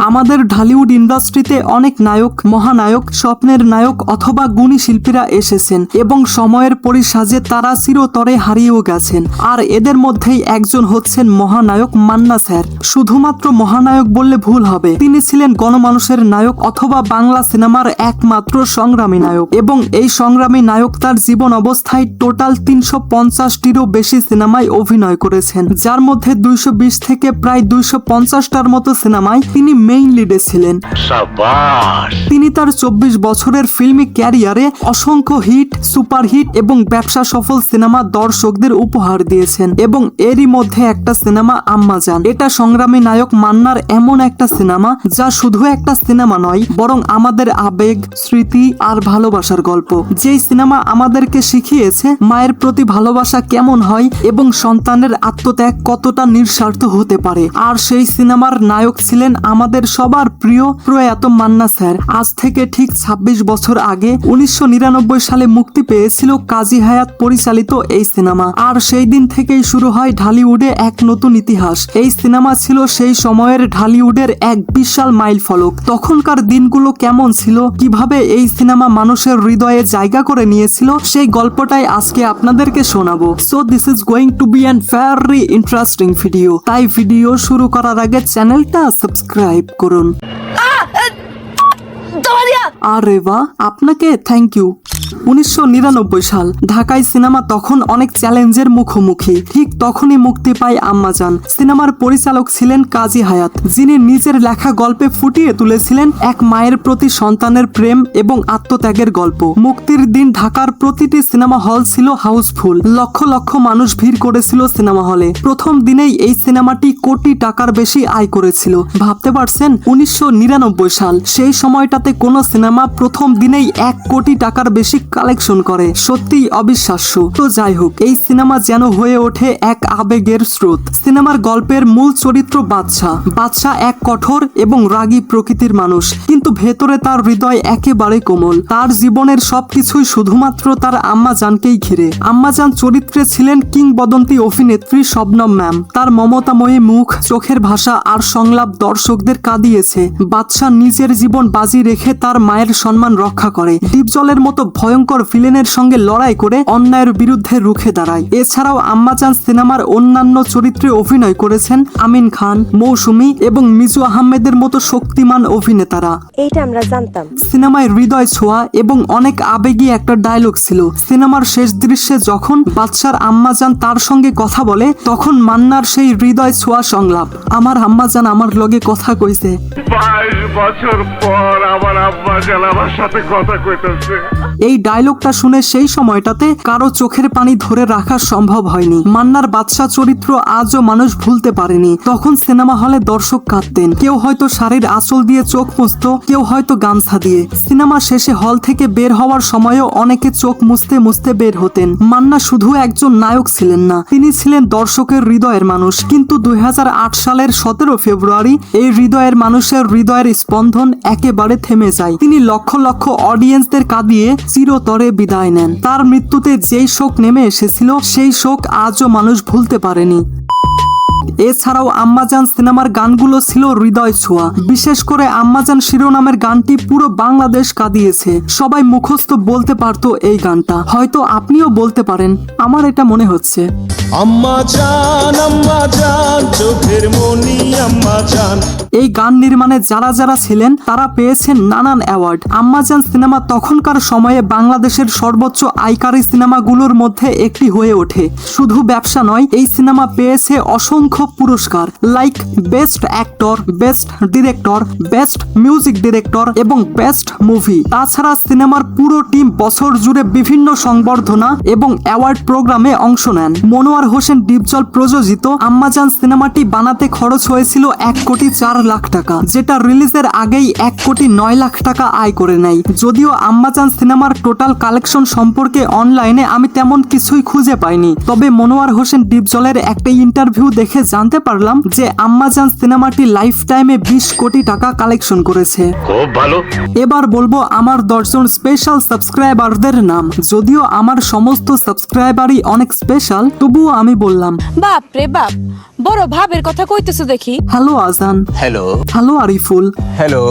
আমাদের ঢালিউড ইন্ডাস্ট্রিতে অনেক নায়ক, মহানায়ক, স্বপ্নের নায়ক অথবা গুণী শিল্পীরা এসেছেন এবং সময়ের পরিসাজে তারা চিরতরে হারিয়েও গেছেন। আর এদের মধ্যেই একজন হচ্ছেন মহানায়ক মান্না স্যার। শুধুমাত্র মহানায়ক বললে ভুল হবে, তিনি ছিলেন গণমানুষের নায়ক অথবা বাংলা সিনেমার একমাত্র সংগ্রামী নায়ক। এবং এই সংগ্রামী নায়ক তার জীবন অবস্থায় টোটাল 350টিরও বেশি সিনেমায় অভিনয় করেছেন, যার মধ্যে 220 থেকে প্রায় 250টার মতো সিনেমায় তিনি মেইন লিডে ছিলেন। তিনি তার 24 বছরের ফিল্মি ক্যারিয়ারে অসংখ্য হিট, সুপারহিট এবং ব্যবসা সফল সিনেমা দর্শকদের উপহার দিয়েছেন। এবং এরই মধ্যে একটা সিনেমা আম্মাজান। এটা সংগ্রামী নায়ক মান্নার এমন একটা সিনেমা যা শুধু একটা সিনেমা নয়, বরং আমাদের আবেগ, স্মৃতি আর ভালোবাসার গল্প। যেই সিনেমা আমাদেরকে শিখিয়েছে মায়ের প্রতি ভালোবাসা কেমন হয় এবং সন্তানের আত্মত্যাগ কতটা নিঃস্বার্থ হতে পারে। আর সেই সিনেমার নায়ক ছিলেন আমাদের সবার প্রিয় প্রয়াত মান্না স্যার। আজ থেকে ঠিক 26 বছর আগে 1999 সালে মুক্তি পেয়েছিল কাজী হায়াৎ পরিচালিত এই সিনেমা। আর সেই দিন থেকেই শুরু হয় ঢালিউডে এক নতুন ইতিহাস। এই সিনেমা ছিল সেই সময়ের ঢালিউডের এক বিশাল মাইল ফলক। তখনকার দিনগুলো কেমন ছিল, কিভাবে এই সিনেমা মানুষের হৃদয়ে জায়গা করে নিয়েছিল, সেই গল্পটাই আজকে আপনাদেরকে শোনাবো। So this is going to be an very interesting video. তাই ভিডিও শুরু করার আগে চ্যানেলটা সাবস্ক্রাইব করুন। আরে বাহ, আপনাকে থ্যাংক ইউ। 1999 সাল, ঢাকায় সিনেমা তখন অনেক চ্যালেঞ্জের মুখোমুখি। ঠিক তখনই মুক্তি পায় আম্মাজান। সিনেমার পরিচালক ছিলেন কাজী হায়াৎ, যিনি নিজের লেখা গল্পে ফুটিয়ে তুলেছিলেন এক মায়ের প্রতি সন্তানের প্রেম এবং আত্মত্যাগের গল্প। মুক্তির দিন ঢাকার প্রতিটি সিনেমা হল ছিল হাউসফুল। লক্ষ লক্ষ মানুষ ভিড় করেছিল সিনেমা হলে। প্রথম দিনেই এই সিনেমাটি কোটি টাকার বেশি আয় করেছিল। ভাবতে পারছেন, 1999 সাল, সেই সময়টাতে কোনো সিনেমা প্রথম দিনেই 1 কোটি টাকার বেশি কালেকশন করে, সত্যিই অবিশ্বাস্য। তো যাই হোক, এই সিনেমা যেন হয়ে ওঠে এক আবেগের স্রোত। সিনেমার গল্পের মূল চরিত্র বাদশা এক কঠোর এবং রাগী প্রকৃতির মানুষ, কিন্তু ভেতরে তার হৃদয় একেবারে কোমল। তার জীবনের সবকিছুই শুধুমাত্র তার আম্মাজানকেই ঘিরে। আম্মাজান চরিত্রে ছিলেন কিংবদন্তি অভিনেত্রী শবনম ম্যাম। তার মমতাময়ী মুখ, চোখের ভাষা আর সংলাপ দর্শকদের কাঁদিয়েছে। বাদশা নিজের জীবন বাজি রেখে তার মায়ের সম্মান রক্ষা করে, ডিপজলের মতো ভয়ঙ্কর ভিলেনের সঙ্গে লড়াই করে অন্যায়ের বিরুদ্ধে রুখে দাঁড়ায়। এছাড়াও আম্মাজান সিনেমার অন্যান্য চরিত্রে অভিনয় করেছেন আমিন খান, মৌসুমী এবং মিজু আহমেদের মতো শক্তিমান অভিনেতারা। এইটা আমরা জানতাম। সিনেমায় হৃদয় ছোঁয়া এবং অনেক আবেগী একটা ডায়লগ ছিল। সিনেমার শেষ দৃশ্যে যখন বাদশার আম্মাজান তার সঙ্গে কথা বলে, তখন মান্নার সেই হৃদয় ছোঁয়া সংলাপ, আমার আম্মাজান আমার লগে কথা কইছে। 22 বছর পর আমার আম্মাজান আমার সাথে কথা কইতেছে। এই ডায়লগটা শুনে সেই সময়টাতে কারো চোখের পানি ধরে রাখা সম্ভব হয়নি। মান্নার বাদশা চরিত্র আজও মানুষ ভুলতে পারেনি। তখন সিনেমা হলে দর্শক কাঁদতেন, কেউ হয়তো শাড়ির আঁচল দিয়ে চোখ মুছতো, কেউ হয়তো গামছা দিয়ে। সিনেমা শেষে হল থেকে বের হওয়ার সময়ও অনেকে চোখ মুছতে মুছতে বের হতেন। মান্না শুধু একজন নায়ক ছিলেন না, তিনি ছিলেন দর্শকের হৃদয়ের মানুষ। কিন্তু 2008 সালের 17 ফেব্রুয়ারি এই হৃদয়ের মানুষের হৃদয়ের স্পন্দন একেবারে থেমে যায়। তিনি লক্ষ লক্ষ অডিয়েন্সদের কাঁদিয়ে চিরতরে বিদায় নেন। তার মৃত্যুতে যেই শোক নেমে এসেছিল, সেই শোক আজও মানুষ ভুলতে পারেনি। এছাড়াও আম্মাজান সিনেমার গানগুলো ছিল হৃদয় ছোঁয়া। বিশেষ করে আম্মাজান শিরোনামের গানটি পুরো বাংলাদেশ কাঁদিয়েছে। সবাই মুখস্থ বলতে পারতো এই গানটা। হয়তো আপনিও বলতে পারেন, আমার এটা মনে হচ্ছে। আম্মাজান চোখের মনি আম্মাজান। এই গান নির্মাণে যারা যারা ছিলেন তারা পেয়েছেন নানান অ্যাওয়ার্ড। আম্মাজান সিনেমা তখনকার সময়ে বাংলাদেশের সর্বোচ্চ আয়কারী সিনেমাগুলোর মধ্যে একটি হয়ে ওঠে। শুধু ব্যবসা নয়, এই সিনেমা পেয়েছে অসংখ্য পুরস্কার, like best actor, best director, best music director এবং বেস্ট মুভি। তাছাড়া সিনেমার পুরো টিম বছর জুড়ে বিভিন্ন সংবর্ধনা এবং অ্যাওয়ার্ড প্রোগ্রামে অংশ নেন। মনোয়ার হোসেন ডিপজল প্রযোজিত আম্মাজান সিনেমাটি বানাতে খরচ হয়েছিল 1,04,00,000 টাকা, যেটা রিলিজের আগেই 1,09,00,000 টাকা আয় করে নেয়। যদিও আম্মাজান সিনেমার টোটাল কালেকশন সম্পর্কে অনলাইনে আমি তেমন কিছুই খুঁজে পাইনি, তবে মনোয়ার হোসেন ডিপজলের একটা ইন্টারভিউ দেখে জানতে পারলাম যে আম্মাজান সিনেমাটি লাইফ টাইমে 20 কোটি টাকা কালেকশন করেছে। খুব ভালো। এবার বলবো আমার 10 জন স্পেশাল সাবস্ক্রাইবারদের নাম। যদিও আমার সমস্ত সাবস্ক্রাইবারই অনেক স্পেশাল, তবুও আমি বললাম। বাপ রে বাপ, বড় ভাবের কথা কইতেছো দেখি। Hello Azan, hello hello Ariful, hello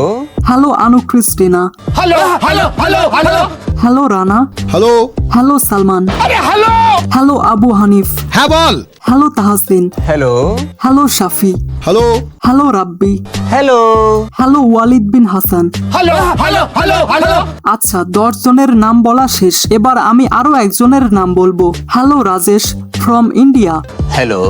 hello Anu Christina, hello hello hello hello hello Rana, hello hello Salman, hello hello Abu Hanif, হ্যাঁ বল hello Tahsin, hello hello Shafi, hello hello Rabbi, hello hello Walid bin Hasan. Hello hello hello hello আচ্ছা, 10 জনের নাম বলা শেষ। এবার আমি আরো একজনের নাম বলবো। Hello Rajesh from India. Hello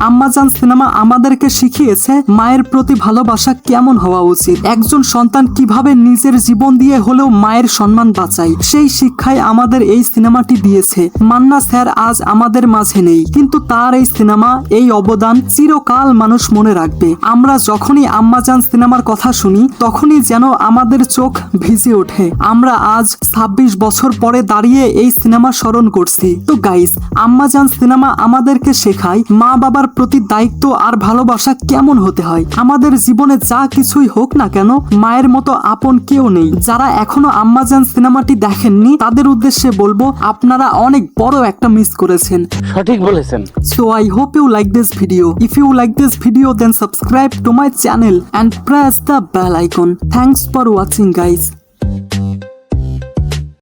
Ammajan cinema আমাদেরকে শিখিয়েছে মায়ের প্রতি ভালোবাসা কেমন হওয়া উচিত। একজন সন্তান কিভাবে নিজের জীবন দিয়ে হলেও মায়ের সম্মান বাঁচায়, সেই শিক্ষাই আমাদের এই সিনেমাটি দিয়েছে। মান্না স্যার আজ আমাদের মাঝে নেই, কিন্তু তার এই সিনেমা, এই অবদান চিরকাল মানুষ মনে রাখবে। আমরা যখনই আম্মাজান সিনেমার কথা শুনি তখনই যেন আমাদের চোখ ভিজে ওঠে। আমরা আজ 26 বছর পরে দাঁড়িয়ে এই সিনেমা স্মরণ করছি। তো গাইস, আম্মাজান সিনেমা আমাদেরকে শেখায় মা বাবার প্রতি দায়িত্ব আর ভালোবাসা কেমন হতে হয়। আমাদের জীবনে যা কিছুই হোক না কেন, মায়ের মতো আপন কেউ নেই। যারা এখনো আম্মাজান সিনেমাটি দেখেননি তাদের উদ্দেশ্যে বলবো, আপনারা অনেক বড় একটা মিস করেছেন। সঠিক বলেছেন। So I hope you like this video. If you like this video, then subscribe to my channel and press the bell icon. Thanks for watching guys.